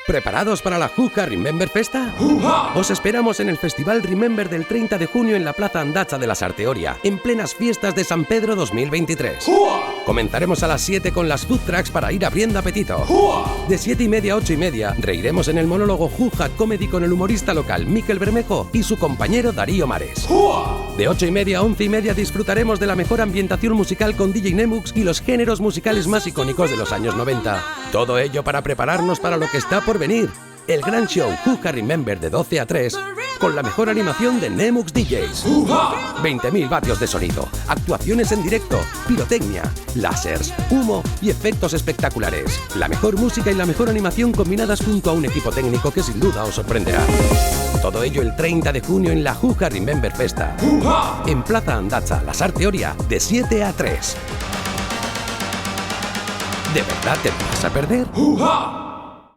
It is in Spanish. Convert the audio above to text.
¿Preparados para la Jújar Remember Festa? Os esperamos en el Festival Remember del 30 de junio en la Plaza Andacha de la Sarteoria, en plenas fiestas de San Pedro 2023. Comenzaremos a las 7 con las food trucks para ir abriendo apetito. De 7:30 a 8:30 reiremos en el monólogo Jújar Comedy con el humorista local Miquel Bermejo y su compañero Darío Mares. De 8:30 a 11:30 disfrutaremos de la mejor ambientación musical con DJ Nemux y los géneros musicales más icónicos de los años 90. Todo ello para prepararnos para lo que está por venir. El gran show Jújar Remember de 12 a 3 con la mejor animación de Nemux DJs. 20.000 vatios de sonido, actuaciones en directo, pirotecnia, lásers, humo y efectos espectaculares. La mejor música y la mejor animación combinadas junto a un equipo técnico que sin duda os sorprenderá. Todo ello el 30 de junio en la Jújar Remember Festa. En Plaza Andacha, la Sarteoria, de 7 a 3. ¿De verdad te vas a perder?